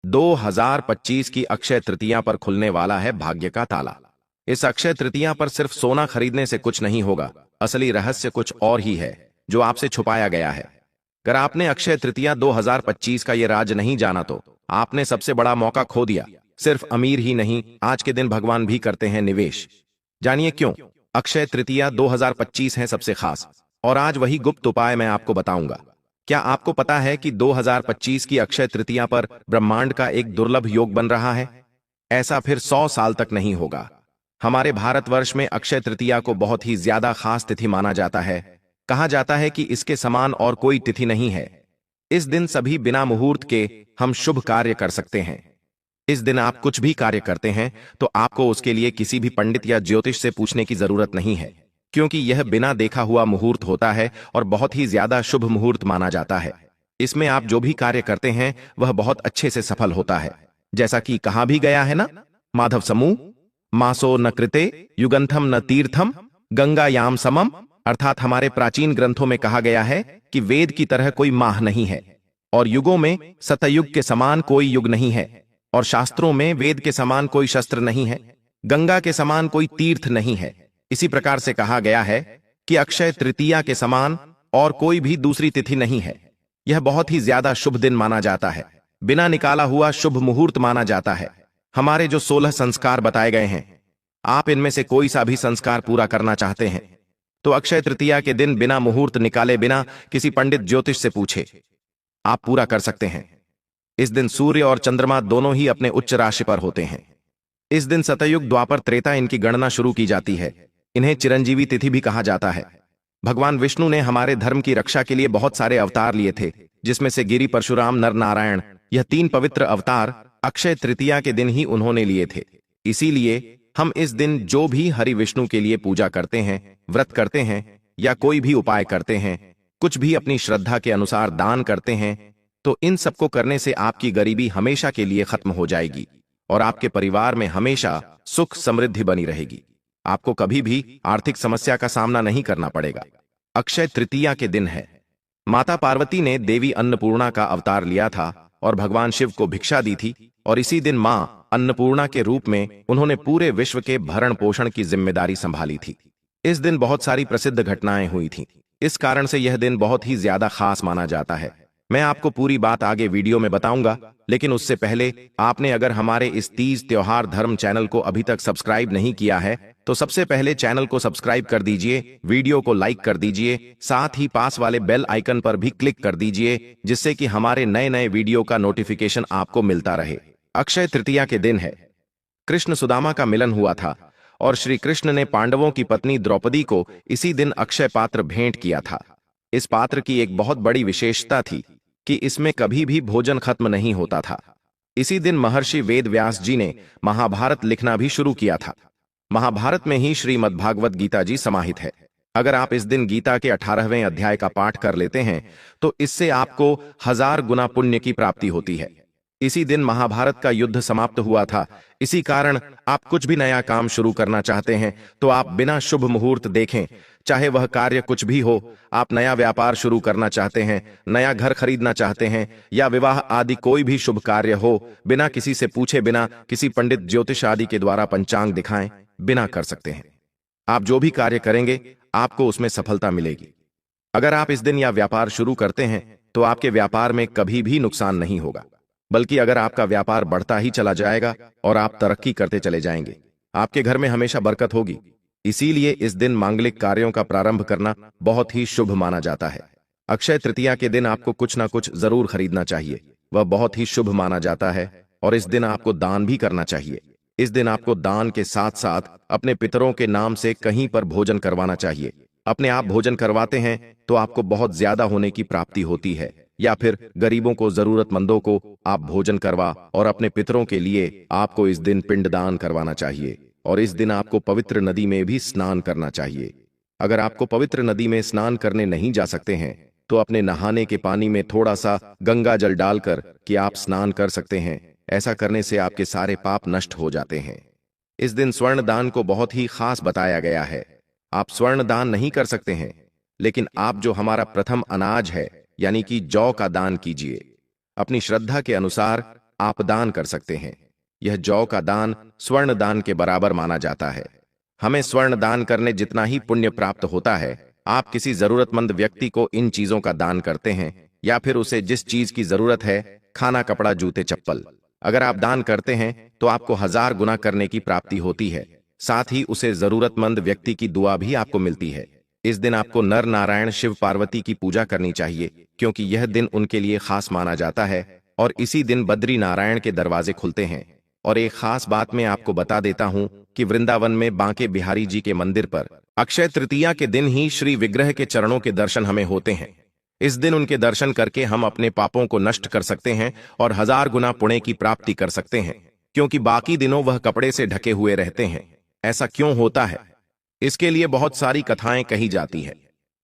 2025 की अक्षय तृतीया पर खुलने वाला है भाग्य का ताला। इस अक्षय तृतीया पर सिर्फ सोना खरीदने से कुछ नहीं होगा, असली रहस्य कुछ और ही है जो आपसे छुपाया गया है। अगर आपने अक्षय तृतीया 2025 का ये राज नहीं जाना तो आपने सबसे बड़ा मौका खो दिया। सिर्फ अमीर ही नहीं, आज के दिन भगवान भी करते हैं निवेश। जानिए क्यों अक्षय तृतीया 2025 है सबसे खास, और आज वही गुप्त उपाय मैं आपको बताऊंगा। क्या आपको पता है कि 2025 की अक्षय तृतीया पर ब्रह्मांड का एक दुर्लभ योग बन रहा है? ऐसा फिर 100 साल तक नहीं होगा। हमारे भारतवर्ष में अक्षय तृतीया को बहुत ही ज्यादा खास तिथि माना जाता है। कहा जाता है कि इसके समान और कोई तिथि नहीं है। इस दिन सभी बिना मुहूर्त के हम शुभ कार्य कर सकते हैं। इस दिन आप कुछ भी कार्य करते हैं तो आपको उसके लिए किसी भी पंडित या ज्योतिष से पूछने की जरूरत नहीं है, क्योंकि यह बिना देखा हुआ मुहूर्त होता है और बहुत ही ज्यादा शुभ मुहूर्त माना जाता है। इसमें आप जो भी कार्य करते हैं वह बहुत अच्छे से सफल होता है। जैसा कि कहा भी गया है ना, माधव समूह मासो न कृते युगंथम न तीर्थम गंगा याम समम। अर्थात हमारे प्राचीन ग्रंथों में कहा गया है कि वेद की तरह कोई माह नहीं है, और युगों में सतयुग के समान कोई युग नहीं है, और शास्त्रों में वेद के समान कोई शस्त्र नहीं है, गंगा के समान कोई तीर्थ नहीं है। इसी प्रकार से कहा गया है कि अक्षय तृतीया के समान और कोई भी दूसरी तिथि नहीं है। यह बहुत ही ज्यादा शुभ दिन माना जाता है, बिना निकाला हुआ शुभ मुहूर्त माना जाता है। हमारे जो 16 संस्कार बताए गए हैं, आप इनमें से कोई सा भी संस्कार पूरा करना चाहते हैं तो अक्षय तृतीया के दिन बिना मुहूर्त निकाले, बिना किसी पंडित ज्योतिष से पूछे आप पूरा कर सकते हैं। इस दिन सूर्य और चंद्रमा दोनों ही अपने उच्च राशि पर होते हैं। इस दिन सतयुग द्वापर त्रेता इनकी गणना शुरू की जाती है। इन्हें चिरंजीवी तिथि भी कहा जाता है। भगवान विष्णु ने हमारे धर्म की रक्षा के लिए बहुत सारे अवतार लिए थे, जिसमें से गिरि, परशुराम, नर नारायण, यह 3 पवित्र अवतार अक्षय तृतीया के दिन ही उन्होंने लिए थे। इसीलिए हम इस दिन जो भी हरि विष्णु के लिए पूजा करते हैं, व्रत करते हैं या कोई भी उपाय करते हैं, कुछ भी अपनी श्रद्धा के अनुसार दान करते हैं, तो इन सबको करने से आपकी गरीबी हमेशा के लिए खत्म हो जाएगी और आपके परिवार में हमेशा सुख समृद्धि बनी रहेगी। आपको कभी भी आर्थिक समस्या का सामना नहीं करना पड़ेगा। अक्षय तृतीया के दिन है। माता पार्वती ने देवी अन्नपूर्णा का अवतार लिया था और भगवान शिव को भिक्षा दी थी, और इसी दिन मां अन्नपूर्णा के रूप में उन्होंने पूरे विश्व के भरण पोषण की जिम्मेदारी संभाली थी। इस दिन बहुत सारी प्रसिद्ध घटनाएं हुई थीं। इस कारण से यह दिन बहुत ही ज्यादा खास माना जाता है। मैं आपको पूरी बात आगे वीडियो में बताऊंगा, लेकिन उससे पहले आपने अगर हमारे इस तीज त्योहार धर्म चैनल को अभी तक सब्सक्राइब नहीं किया है तो सबसे पहले चैनल को सब्सक्राइब कर दीजिए, वीडियो को लाइक कर दीजिए, साथ ही पास वाले बेल आइकन पर भी क्लिक कर दीजिए, जिससे कि हमारे नए नए वीडियो का नोटिफिकेशन आपको मिलता रहे। अक्षय तृतीया के दिन है। कृष्ण सुदामा का मिलन हुआ था और श्री कृष्ण ने पांडवों की पत्नी द्रौपदी को इसी दिन अक्षय पात्र भेंट किया था। इस पात्र की एक बहुत बड़ी विशेषता थी कि इसमें कभी भी भोजन खत्म नहीं होता था। इसी दिन महर्षि वेद व्यास जी ने महाभारत लिखना भी शुरू किया था। महाभारत में ही श्रीमद्भागवत गीता जी समाहित है। अगर आप इस दिन गीता के 18वें अध्याय का पाठ कर लेते हैं तो इससे आपको 1000 गुना पुण्य की प्राप्ति होती है। इसी दिन महाभारत का युद्ध समाप्त हुआ था। इसी कारण आप कुछ भी नया काम शुरू करना चाहते हैं तो आप बिना शुभ मुहूर्त देखें, चाहे वह कार्य कुछ भी हो, आप नया व्यापार शुरू करना चाहते हैं, नया घर खरीदना चाहते हैं या विवाह आदि कोई भी शुभ कार्य हो, बिना किसी से पूछे, बिना किसी पंडित ज्योतिष आदि के द्वारा पंचांग दिखाएं, बिना कर सकते हैं। आप जो भी कार्य करेंगे आपको उसमें सफलता मिलेगी। अगर आप इस दिन या व्यापार शुरू करते हैं तो आपके व्यापार में कभी भी नुकसान नहीं होगा, बल्कि अगर आपका व्यापार बढ़ता ही चला जाएगा और आप तरक्की करते चले जाएंगे। आपके घर में हमेशा बरकत होगी। इसीलिए इस दिन मांगलिक कार्यों का प्रारंभ करना बहुत ही शुभ माना जाता है। अक्षय तृतीया के दिन आपको कुछ ना कुछ जरूर खरीदना चाहिए, वह बहुत ही शुभ माना जाता है। और इस दिन आपको दान भी करना चाहिए। इस दिन आपको दान के साथ साथ अपने पितरों के नाम से कहीं पर भोजन करवाना चाहिए। अपने आप भोजन करवाते हैं तो आपको बहुत ज्यादा होने की प्राप्ति होती है, या फिर गरीबों को, जरूरतमंदों को आप भोजन करवा और अपने पितरों के लिए आपको इस दिन पिंडदान करवाना चाहिए। और इस दिन आपको पवित्र नदी में भी स्नान करना चाहिए। अगर आपको पवित्र नदी में स्नान करने नहीं जा सकते हैं तो अपने नहाने के पानी में थोड़ा सा गंगा जल डालकर कि आप स्नान कर सकते हैं। ऐसा करने से आपके सारे पाप नष्ट हो जाते हैं। इस दिन स्वर्ण दान को बहुत ही खास बताया गया है। आप स्वर्ण दान नहीं कर सकते हैं, लेकिन आप जो हमारा प्रथम अनाज है यानी कि जौ का दान कीजिए। अपनी श्रद्धा के अनुसार आप दान कर सकते हैं। यह जौ का दान स्वर्ण दान के बराबर माना जाता है। हमें स्वर्ण दान करने जितना ही पुण्य प्राप्त होता है। आप किसी जरूरतमंद व्यक्ति को इन चीजों का दान करते हैं या फिर उसे जिस चीज की जरूरत है, खाना, कपड़ा, जूते, चप्पल, अगर आप दान करते हैं तो आपको 1000 गुना करने की प्राप्ति होती है। साथ ही उसे जरूरतमंद व्यक्ति की दुआ भी आपको मिलती है। इस दिन आपको नर नारायण शिव पार्वती की पूजा करनी चाहिए, क्योंकि यह दिन उनके लिए खास माना जाता है और इसी दिन बद्री नारायण के दरवाजे खुलते हैं। और एक खास बात मैं आपको बता देता हूं कि वृंदावन में बांके बिहारी जी के मंदिर पर अक्षय तृतीया के दिन ही श्री विग्रह के चरणों के दर्शन हमें होते हैं। इस दिन उनके दर्शन करके हम अपने पापों को नष्ट कर सकते हैं और 1000 गुना पुण्य की प्राप्ति कर सकते हैं, क्योंकि बाकी दिनों वह कपड़े से ढके हुए रहते हैं। ऐसा क्यों होता है? इसके लिए बहुत सारी कथाएं कही जाती है।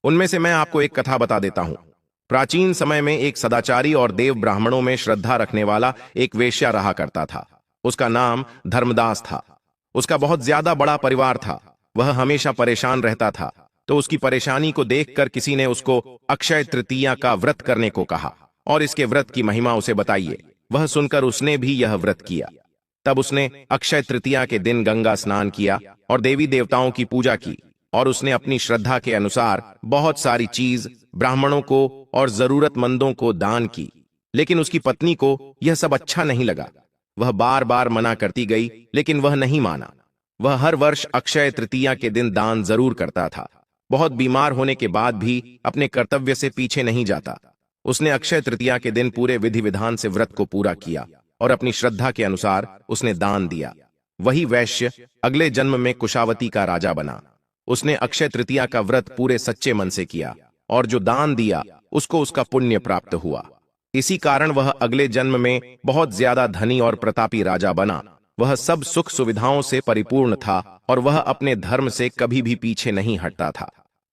उनमें से मैं आपको एक कथा बता देता हूं। प्राचीन समय में एक सदाचारी और देव ब्राह्मणों में श्रद्धा रखने वाला एक वेश्या रहा करता था। उसका नाम धर्मदास था। उसका बहुत ज्यादा बड़ा परिवार था। वह हमेशा परेशान रहता था, तो उसकी परेशानी को देखकर किसी ने उसको अक्षय तृतीया का व्रत करने को कहा और इसके व्रत की महिमा उसे बताइए। वह सुनकर उसने भी यह व्रत किया। तब उसने अक्षय तृतीया के दिन गंगा स्नान किया और देवी देवताओं की पूजा की और उसने अपनी श्रद्धा के अनुसार बहुत सारी चीज ब्राह्मणों को और जरूरतमंदों को दान की। लेकिन उसकी पत्नी को यह सब अच्छा नहीं लगा। वह बार बार मना करती गई, लेकिन वह नहीं माना। वह हर वर्ष अक्षय तृतीया के दिन दान जरूर करता था। बहुत बीमार होने के बाद भी अपने कर्तव्य से पीछे नहीं जाता। उसने अक्षय तृतीया के दिन पूरे विधि विधान से व्रत को पूरा किया और अपनी श्रद्धा के अनुसार उसने दान दिया। वही वैश्य अगले जन्म में कुशावती का राजा बना। उसने अक्षय तृतीया का व्रत पूरे सच्चे मन से किया और जो दान दिया उसको उसका पुण्य प्राप्त हुआ। इसी कारण वह अगले जन्म में बहुत ज्यादा धनी और प्रतापी राजा बना। वह सब सुख सुविधाओं से परिपूर्ण था और वह अपने धर्म से कभी भी पीछे नहीं हटता था।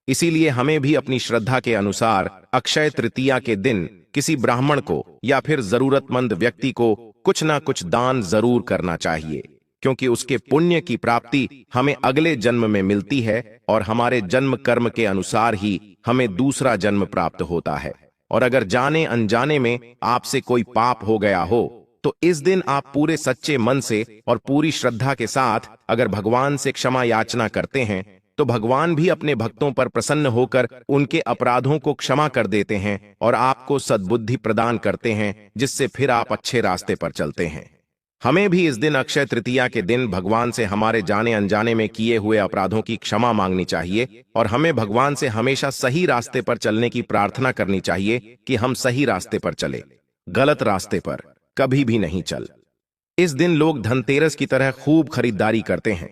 इसीलिए हमें भी अपनी श्रद्धा के अनुसार अक्षय तृतीया के दिन किसी ब्राह्मण को या फिर जरूरतमंद व्यक्ति को कुछ ना कुछ दान जरूर करना चाहिए, क्योंकि उसके पुण्य की प्राप्ति हमें अगले जन्म में मिलती है और हमारे जन्म कर्म के अनुसार ही हमें दूसरा जन्म प्राप्त होता है। और अगर जाने अनजाने में आपसे कोई पाप हो गया हो तो इस दिन आप पूरे सच्चे मन से और पूरी श्रद्धा के साथ अगर भगवान से क्षमा याचना करते हैं तो भगवान भी अपने भक्तों पर प्रसन्न होकर उनके अपराधों को क्षमा कर देते हैं और आपको सद्बुद्धि प्रदान करते हैं, जिससे फिर आप अच्छे रास्ते पर चलते हैं। हमें भी इस दिन अक्षय तृतीया के दिन भगवान से हमारे जाने अनजाने में किए हुए अपराधों की क्षमा मांगनी चाहिए और हमें भगवान से हमेशा सही रास्ते पर चलने की प्रार्थना करनी चाहिए कि हम सही रास्ते पर चले, गलत रास्ते पर कभी भी नहीं चल। इस दिन लोग धनतेरस की तरह खूब खरीदारी करते हैं।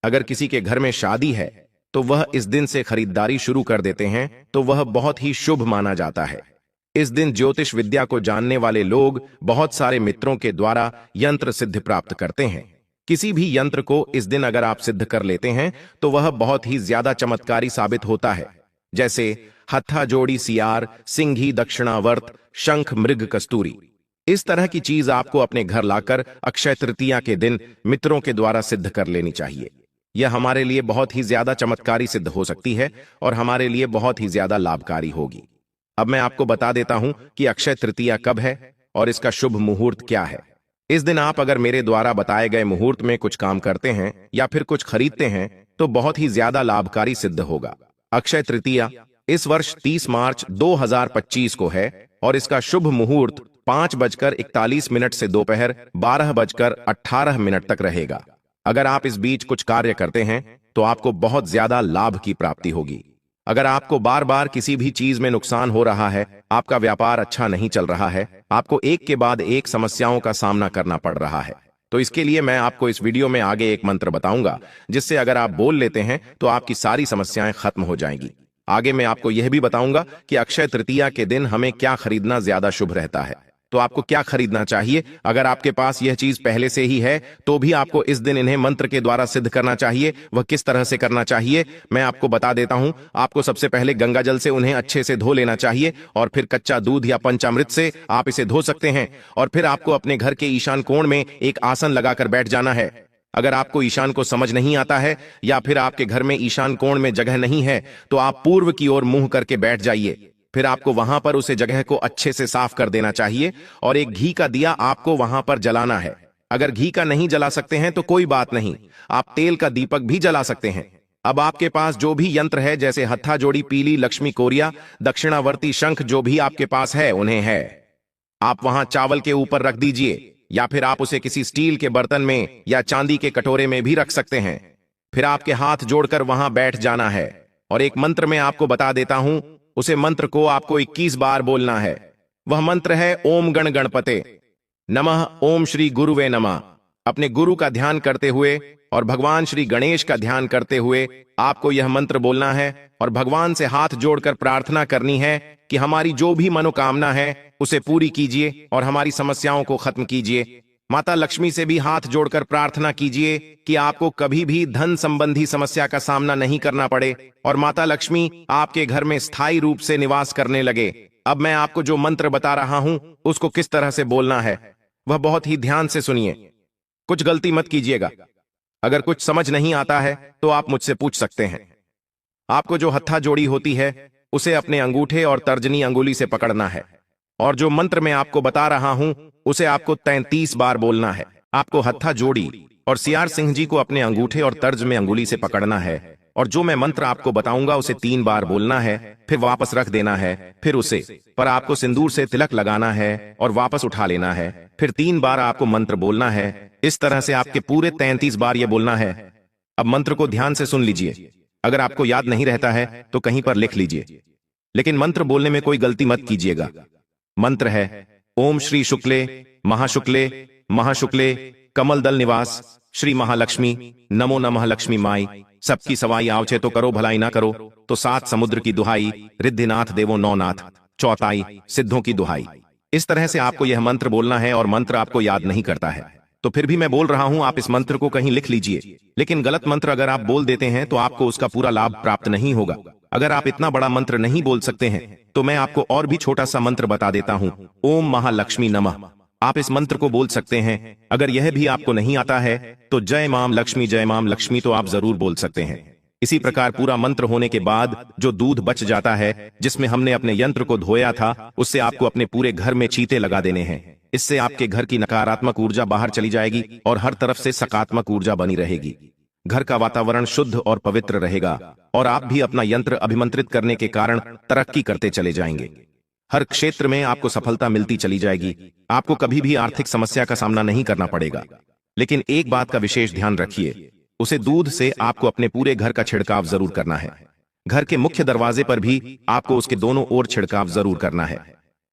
अगर किसी के घर में शादी है तो वह इस दिन से खरीदारी शुरू कर देते हैं, तो वह बहुत ही शुभ माना जाता है। इस दिन ज्योतिष विद्या को जानने वाले लोग बहुत सारे मित्रों के द्वारा यंत्र सिद्ध प्राप्त करते हैं। किसी भी यंत्र को इस दिन अगर आप सिद्ध कर लेते हैं तो वह बहुत ही ज्यादा चमत्कारी साबित होता है, जैसे हत्था जोड़ी सियार, सिंघी दक्षिणावर्त, शंख मृग कस्तूरी। इस तरह की चीज आपको अपने घर लाकर अक्षय तृतीया के दिन मित्रों के द्वारा सिद्ध कर लेनी चाहिए। यह हमारे लिए बहुत ही ज्यादा चमत्कारी सिद्ध हो सकती है और हमारे लिए बहुत ही ज्यादा लाभकारी होगी। अब मैं आपको बता देता हूं कि अक्षय तृतीया कब है और इसका शुभ मुहूर्त क्या है। इस दिन आप अगर मेरे द्वारा बताए गए मुहूर्त में कुछ काम करते हैं या फिर कुछ खरीदते हैं तो बहुत ही ज्यादा लाभकारी सिद्ध होगा। अक्षय तृतीया इस वर्ष 30 मार्च 2025 को है और इसका शुभ मुहूर्त 5:41 से दोपहर 12:18 तक रहेगा। अगर आप इस बीच कुछ कार्य करते हैं तो आपको बहुत ज्यादा लाभ की प्राप्ति होगी। अगर आपको बार बार किसी भी चीज में नुकसान हो रहा है, आपका व्यापार अच्छा नहीं चल रहा है, आपको एक के बाद एक समस्याओं का सामना करना पड़ रहा है, तो इसके लिए मैं आपको इस वीडियो में आगे एक मंत्र बताऊंगा, जिससे अगर आप बोल लेते हैं तो आपकी सारी समस्याएं खत्म हो जाएंगी। आगे मैं आपको यह भी बताऊंगा कि अक्षय तृतीया के दिन हमें क्या खरीदना ज्यादा शुभ रहता है। तो आपको क्या खरीदना चाहिए? अगर आपके पास यह चीज पहले से ही है तो भी आपको इस दिन इन्हें मंत्र के द्वारा सिद्ध करना चाहिए। वह किस तरह से करना चाहिए मैं आपको बता देता हूं। आपको सबसे पहले गंगा जल से उन्हें अच्छे से धो लेना चाहिए और फिर कच्चा दूध या पंचामृत से आप इसे धो सकते हैं। और फिर आपको अपने घर के ईशान कोण में एक आसन लगाकर बैठ जाना है। अगर आपको ईशान को समझ नहीं आता है या फिर आपके घर में ईशान कोण में जगह नहीं है तो आप पूर्व की ओर मुंह करके बैठ जाइए। फिर आपको वहां पर उसे जगह को अच्छे से साफ कर देना चाहिए और एक घी का दिया आपको वहां पर जलाना है। अगर घी का नहीं जला सकते हैं तो कोई बात नहीं, आप तेल का दीपक भी जला सकते हैं। अब आपके पास जो भी यंत्र है, जैसे हत्था जोड़ी, पीली लक्ष्मी कोरिया, दक्षिणावर्ती शंख, जो भी आपके पास है उन्हें है आप वहां चावल के ऊपर रख दीजिए, या फिर आप उसे किसी स्टील के बर्तन में या चांदी के कटोरे में भी रख सकते हैं। फिर आपके हाथ जोड़कर वहां बैठ जाना है और एक मंत्र मैं आपको बता देता हूं, उसे मंत्र को आपको 21 बार बोलना है। वह मंत्र है ओम गण गणपते नमः, ओम श्री गुरुवे नमः। अपने गुरु का ध्यान करते हुए और भगवान श्री गणेश का ध्यान करते हुए आपको यह मंत्र बोलना है और भगवान से हाथ जोड़कर प्रार्थना करनी है कि हमारी जो भी मनोकामना है उसे पूरी कीजिए और हमारी समस्याओं को खत्म कीजिए। माता लक्ष्मी से भी हाथ जोड़कर प्रार्थना कीजिए कि आपको कभी भी धन संबंधी समस्या का सामना नहीं करना पड़े और माता लक्ष्मी आपके घर में स्थायी रूप से निवास करने लगे। अब मैं आपको जो मंत्र बता रहा हूं उसको किस तरह से बोलना है वह बहुत ही ध्यान से सुनिए, कुछ गलती मत कीजिएगा। अगर कुछ समझ नहीं आता है तो आप मुझसे पूछ सकते हैं। आपको जो हत्था जोड़ी होती है उसे अपने अंगूठे और तर्जनी अंगुली से पकड़ना है और जो मंत्र मैं आपको बता रहा हूं उसे आपको 33 बार बोलना है। आपको हत्था जोड़ी और सियार सिंह जी को अपने अंगूठे और तर्ज में अंगुली से पकड़ना है और जो मैं मंत्र आपको बताऊंगा उसे 3 बार बोलना है, फिर वापस रख देना है। फिर उसे पर आपको सिंदूर से तिलक लगाना है और वापस उठा लेना है। फिर 3 बार आपको मंत्र बोलना है। इस तरह से आपके पूरे 33 बार यह बोलना है। अब मंत्र को ध्यान से सुन लीजिए। अगर आपको याद नहीं रहता है तो कहीं पर लिख लीजिए, लेकिन मंत्र बोलने में कोई गलती मत कीजिएगा। मंत्र है ओम श्री शुक्ले महाशुक्ले महाशुक्ले कमल दल निवास श्री महालक्ष्मी नमो नमः लक्ष्मी माई। सबकी सवाई आवछे तो करो, भलाई ना करो तो 7 समुद्र की दुहाई, रिद्धिनाथ देवो नौनाथ, चौथाई सिद्धों की दुहाई। इस तरह से आपको यह मंत्र बोलना है और मंत्र आपको याद नहीं करता है तो फिर भी मैं बोल रहा हूं, आप इस मंत्र को कहीं लिख लीजिए। लेकिन गलत मंत्र अगर आप बोल देते हैं तो आपको उसका पूरा लाभ प्राप्त नहीं होगा। अगर आप इतना बड़ा मंत्र नहीं बोल सकते हैं तो मैं आपको और भी छोटा सा मंत्र बता देता हूं, ओम महालक्ष्मी नमः। आप इस मंत्र को बोल सकते हैं। अगर यह भी आपको नहीं आता है तो जय माम लक्ष्मी तो आप जरूर बोल सकते हैं। इसी प्रकार पूरा मंत्र होने के बाद जो दूध बच जाता है जिसमें हमने अपने यंत्र को धोया था, उससे आपको अपने पूरे घर में चीते लगा देने हैं। इससे आपके घर की नकारात्मक ऊर्जा बाहर चली जाएगी और हर तरफ से सकारात्मक ऊर्जा बनी रहेगी। घर का वातावरण शुद्ध और पवित्र रहेगा और आप भी अपना यंत्र अभिमंत्रित करने के कारण तरक्की करते चले जाएंगे। हर क्षेत्र में आपको सफलता मिलती चली जाएगी। आपको कभी भी आर्थिक समस्या का सामना नहीं करना पड़ेगा। लेकिन एक बात का विशेष ध्यान रखिए, उसे दूध से आपको अपने पूरे घर का छिड़काव जरूर करना है। घर के मुख्य दरवाजे पर भी आपको उसके दोनों ओर छिड़काव जरूर करना है।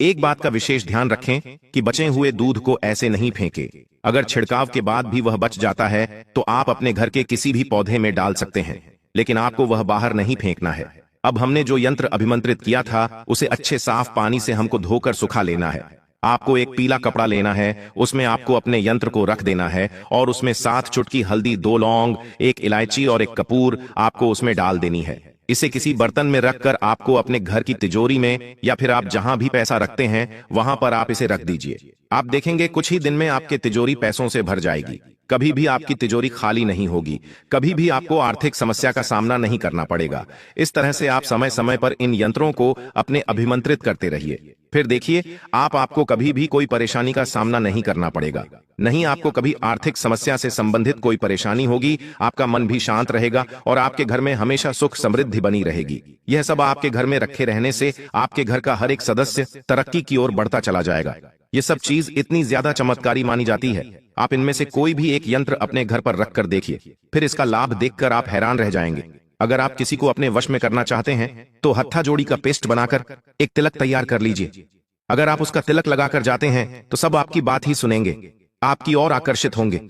एक बात का विशेष ध्यान रखें कि बचे हुए दूध को ऐसे नहीं फेंके। अगर छिड़काव के बाद भी वह बच जाता है तो आप अपने घर के किसी भी पौधे में डाल सकते हैं, लेकिन आपको वह बाहर नहीं फेंकना है। अब हमने जो यंत्र अभिमंत्रित किया था उसे अच्छे साफ पानी से हमको धोकर सुखा लेना है। आपको एक पीला कपड़ा लेना है, उसमें आपको अपने यंत्र को रख देना है और उसमें 7 चुटकी हल्दी, 2 लौंग, 1 इलायची और 1 कपूर आपको उसमें डाल देनी है। इसे किसी बर्तन में रखकर आपको अपने घर की तिजोरी में या फिर आप जहां भी पैसा रखते हैं वहां पर आप इसे रख दीजिए। आप देखेंगे कुछ ही दिन में आपके तिजोरी पैसों से भर जाएगी। कभी भी आपकी तिजोरी खाली नहीं होगी। कभी भी आपको आर्थिक समस्या का सामना नहीं करना पड़ेगा। इस तरह से आप समय समय पर इन यंत्रों को अपने अभिमंत्रित करते रहिए। फिर देखिए आपको कभी भी कोई परेशानी का सामना नहीं करना पड़ेगा। नहीं आपको कभी आर्थिक समस्या से संबंधित कोई परेशानी होगी। आपका मन भी शांत रहेगा और आपके घर में हमेशा सुख समृद्धि बनी रहेगी। यह सब आपके घर में रखे रहने से आपके घर का हर एक सदस्य तरक्की की ओर बढ़ता चला जाएगा। ये सब चीज इतनी ज्यादा चमत्कारी मानी जाती है। आप इनमें से कोई भी एक यंत्र अपने घर पर रखकर देखिए, फिर इसका लाभ देखकर आप हैरान रह जाएंगे। अगर आप किसी को अपने वश में करना चाहते हैं तो हत्था जोड़ी का पेस्ट बनाकर एक तिलक तैयार कर लीजिए। अगर आप उसका तिलक लगाकर जाते हैं तो सब आपकी बात ही सुनेंगे, आपकी ओर आकर्षित होंगे।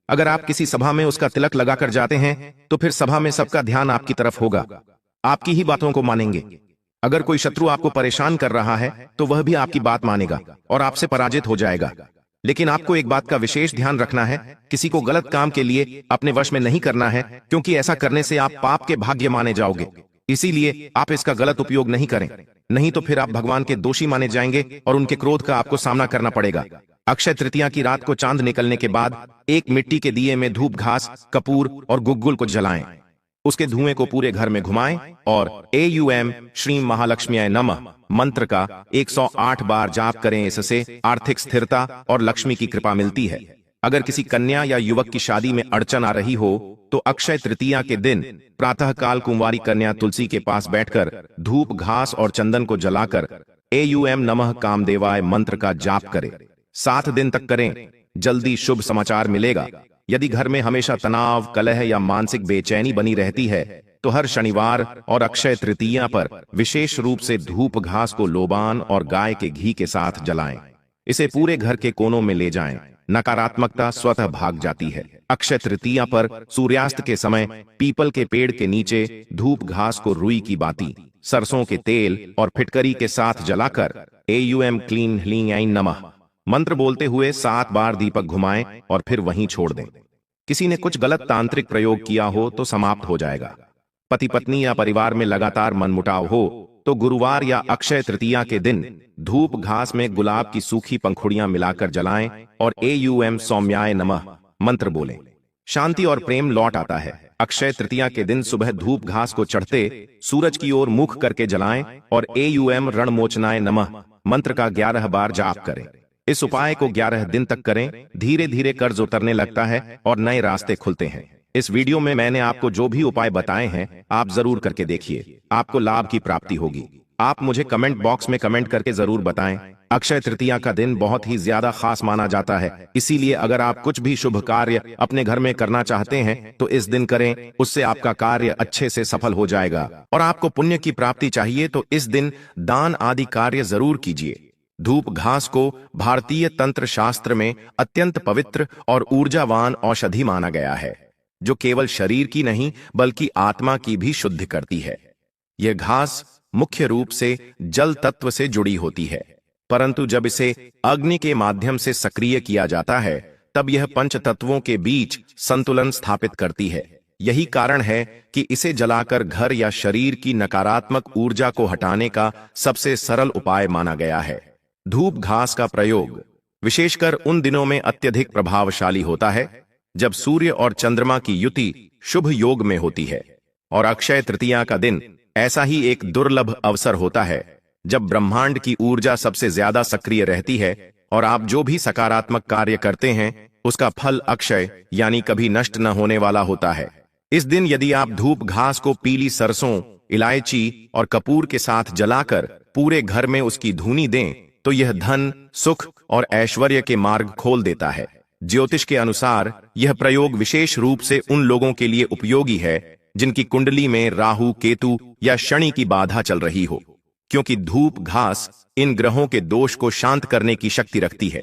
अगर आप किसी सभा में उसका तिलक लगाकर जाते हैं तो फिर सभा में सबका ध्यान आपकी तरफ होगा, आपकी ही बातों को मानेंगे। अगर कोई शत्रु आपको परेशान कर रहा है तो वह भी आपकी बात मानेगा और आपसे पराजित हो जाएगा। लेकिन आपको एक बात का विशेष ध्यान रखना है, किसी को गलत काम के लिए अपने वश में नहीं करना है, क्योंकि ऐसा करने से आप पाप के भाग्य माने जाओगे। इसीलिए आप इसका गलत उपयोग नहीं करें, नहीं तो फिर आप भगवान के दोषी माने जाएंगे और उनके क्रोध का आपको सामना करना पड़ेगा। अक्षय तृतीया की रात को चांद निकलने के बाद एक मिट्टी के दिए में धूप, घास, कपूर और गुग्गुल को जलाएं। उसके धुएं को पूरे घर में घुमाएं और AUM श्री महालक्ष्म्याय नमः मंत्र का 108 बार जाप करें। इससे आर्थिक स्थिरता और लक्ष्मी की कृपा मिलती है। अगर किसी कन्या या युवक की शादी में अड़चन आ रही हो तो अक्षय तृतीया के दिन प्रातः काल कुंवारी कन्या तुलसी के पास बैठकर धूप घास और चंदन को जलाकर AUM नमः कामदेवाय मंत्र का जाप करें। 7 दिन तक करें, जल्दी शुभ समाचार मिलेगा। यदि घर में हमेशा तनाव, कलह या मानसिक बेचैनी बनी रहती है तो हर शनिवार और अक्षय तृतीया पर विशेष रूप से धूप घास को लोबान और गाय के घी के साथ जलाएं। इसे पूरे घर के कोनों में ले जाएं। नकारात्मकता स्वतः भाग जाती है। अक्षय तृतीया पर सूर्यास्त के समय पीपल के पेड़ के नीचे धूप घास को रुई की बाती, सरसों के तेल और फिटकरी के साथ जलाकर AUM क्लीन ह्लीं ऐं नमः मंत्र बोलते हुए 7 बार दीपक घुमाएं और फिर वहीं छोड़ दें। किसी ने कुछ गलत तांत्रिक प्रयोग किया हो तो समाप्त हो जाएगा। पति पत्नी या परिवार में लगातार मनमुटाव हो तो गुरुवार या अक्षय तृतीया के दिन धूप घास में गुलाब की सूखी पंखुड़ियां मिलाकर जलाएं और AUM सौम्याय नमः मंत्र बोलें। शांति और प्रेम लौट आता है। अक्षय तृतीया के दिन सुबह धूप घास को चढ़ते सूरज की ओर मुख करके जलाएं और AUM रणमोचनाय नमः मंत्र का 11 बार जाप करें। इस उपाय को 11 दिन तक करें। धीरे धीरे कर्ज उतरने लगता है और नए रास्ते खुलते हैं। इस वीडियो में मैंने आपको जो भी उपाय बताए हैं आप जरूर करके देखिए, आपको लाभ की प्राप्ति होगी। आप मुझे कमेंट बॉक्स में कमेंट करके जरूर बताएं। अक्षय तृतीया का दिन बहुत ही ज्यादा खास माना जाता है, इसीलिए अगर आप कुछ भी शुभ कार्य अपने घर में करना चाहते हैं तो इस दिन करें। उससे आपका कार्य अच्छे से सफल हो जाएगा। और आपको पुण्य की प्राप्ति चाहिए तो इस दिन दान आदि कार्य जरूर कीजिए। धूप घास को भारतीय तंत्र शास्त्र में अत्यंत पवित्र और ऊर्जावान औषधि माना गया है, जो केवल शरीर की नहीं बल्कि आत्मा की भी शुद्धि करती है। यह घास मुख्य रूप से जल तत्व से जुड़ी होती है, परंतु जब इसे अग्नि के माध्यम से सक्रिय किया जाता है तब यह पंच तत्वों के बीच संतुलन स्थापित करती है। यही कारण है कि इसे जलाकर घर या शरीर की नकारात्मक ऊर्जा को हटाने का सबसे सरल उपाय माना गया है। धूप घास का प्रयोग विशेषकर उन दिनों में अत्यधिक प्रभावशाली होता है जब सूर्य और चंद्रमा की युति शुभ योग में होती है। और अक्षय तृतीया का दिन ऐसा ही एक दुर्लभ अवसर होता है जब ब्रह्मांड की ऊर्जा सबसे ज्यादा सक्रिय रहती है और आप जो भी सकारात्मक कार्य करते हैं उसका फल अक्षय यानी कभी नष्ट न होने वाला होता है। इस दिन यदि आप धूप घास को पीली सरसों, इलायची और कपूर के साथ जलाकर पूरे घर में उसकी धूनी दें तो यह धन, सुख और ऐश्वर्य के मार्ग खोल देता है। ज्योतिष के अनुसार यह प्रयोग विशेष रूप से उन लोगों के लिए उपयोगी है जिनकी कुंडली में राहु, केतु या शनि की बाधा चल रही हो, क्योंकि धूप घास इन ग्रहों के दोष को शांत करने की शक्ति रखती है।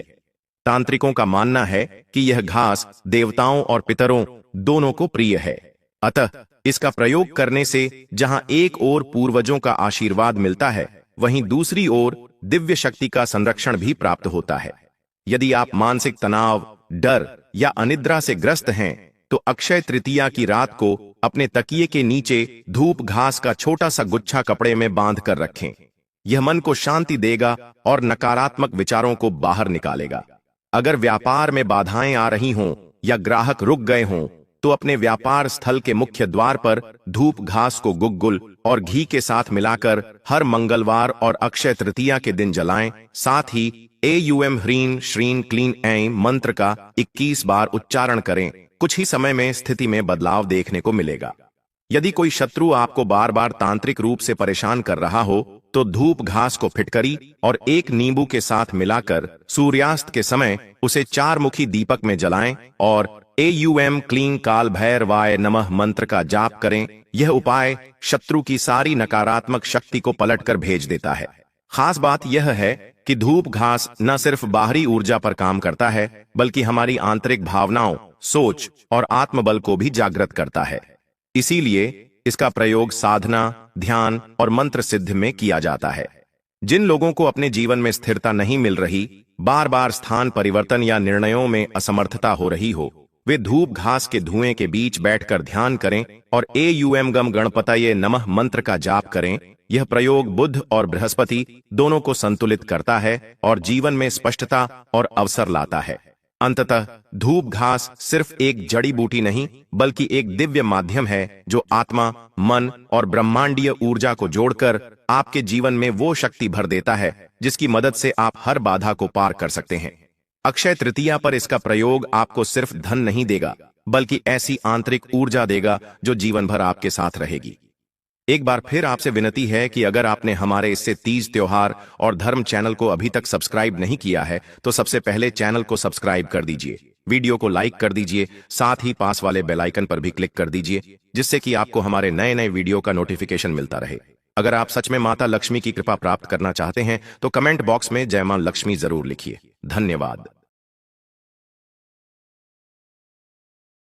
तांत्रिकों का मानना है कि यह घास देवताओं और पितरों दोनों को प्रिय है, अतः इसका प्रयोग करने से जहां एक ओर पूर्वजों का आशीर्वाद मिलता है वहीं दूसरी ओर दिव्य शक्ति का संरक्षण भी प्राप्त होता है। यदि आप मानसिक तनाव, डर या अनिद्रा से ग्रस्त हैं तो अक्षय तृतीया की रात को अपने तकिए के नीचे धूप घास का छोटा सा गुच्छा कपड़े में बांध कर रखें। यह मन को शांति देगा और नकारात्मक विचारों को बाहर निकालेगा। अगर व्यापार में बाधाएं आ रही हों या ग्राहक रुक गए हों तो अपने व्यापार स्थल के मुख्य द्वार पर धूप घास को गुग्गुल और घी के साथ मिलाकर हर मंगलवार और अक्षय तृतीया के दिन जलाएं। साथ ही AUM ह्रीं श्रीं क्लीं ऐं मंत्र का 21 बार उच्चारण करें। कुछ ही समय में स्थिति में बदलाव देखने को मिलेगा। यदि कोई शत्रु आपको बार बार तांत्रिक रूप से परेशान कर रहा हो तो धूप घास को फिटकरी और एक नींबू के साथ मिलाकर सूर्यास्त के समय उसे 4 मुखी दीपक में जलाएं और AUM क्लीं काल भैरवाय नमः मंत्र का जाप करें। यह उपाय शत्रु की सारी नकारात्मक शक्ति को पलटकर भेज देता है। खास बात यह है कि धूप घास न सिर्फ बाहरी ऊर्जा पर काम करता है बल्कि हमारी आंतरिक भावनाओं, सोच और आत्मबल को भी जागृत करता है। इसीलिए इसका प्रयोग साधना, ध्यान और मंत्र सिद्ध में किया जाता है। जिन लोगों को अपने जीवन में स्थिरता नहीं मिल रही, बार बार स्थान परिवर्तन या निर्णयों में असमर्थता हो रही हो, वे धूप घास के धुएं के बीच बैठकर ध्यान करें और AUM गम गणपतये नमः मंत्र का जाप करें। यह प्रयोग बुध और बृहस्पति दोनों को संतुलित करता है और जीवन में स्पष्टता और अवसर लाता है। अंततः धूप घास सिर्फ एक जड़ी बूटी नहीं बल्कि एक दिव्य माध्यम है जो आत्मा, मन और ब्रह्मांडीय ऊर्जा को जोड़कर आपके जीवन में वो शक्ति भर देता है जिसकी मदद से आप हर बाधा को पार कर सकते हैं। अक्षय तृतीया पर इसका प्रयोग आपको सिर्फ धन नहीं देगा बल्कि ऐसी आंतरिक ऊर्जा देगा जो जीवन भर आपके साथ रहेगी। एक बार फिर आपसे विनती है कि अगर आपने हमारे इससे तीज त्योहार और धर्म चैनल को अभी तक सब्सक्राइब नहीं किया है तो सबसे पहले चैनल को सब्सक्राइब कर दीजिए, वीडियो को लाइक कर दीजिए, साथ ही पास वाले बेल आइकन पर भी क्लिक कर दीजिए जिससे कि आपको हमारे नए नए वीडियो का नोटिफिकेशन मिलता रहे। अगर आप सच में माता लक्ष्मी की कृपा प्राप्त करना चाहते हैं तो कमेंट बॉक्स में जय मां लक्ष्मी जरूर लिखिए। धन्यवाद।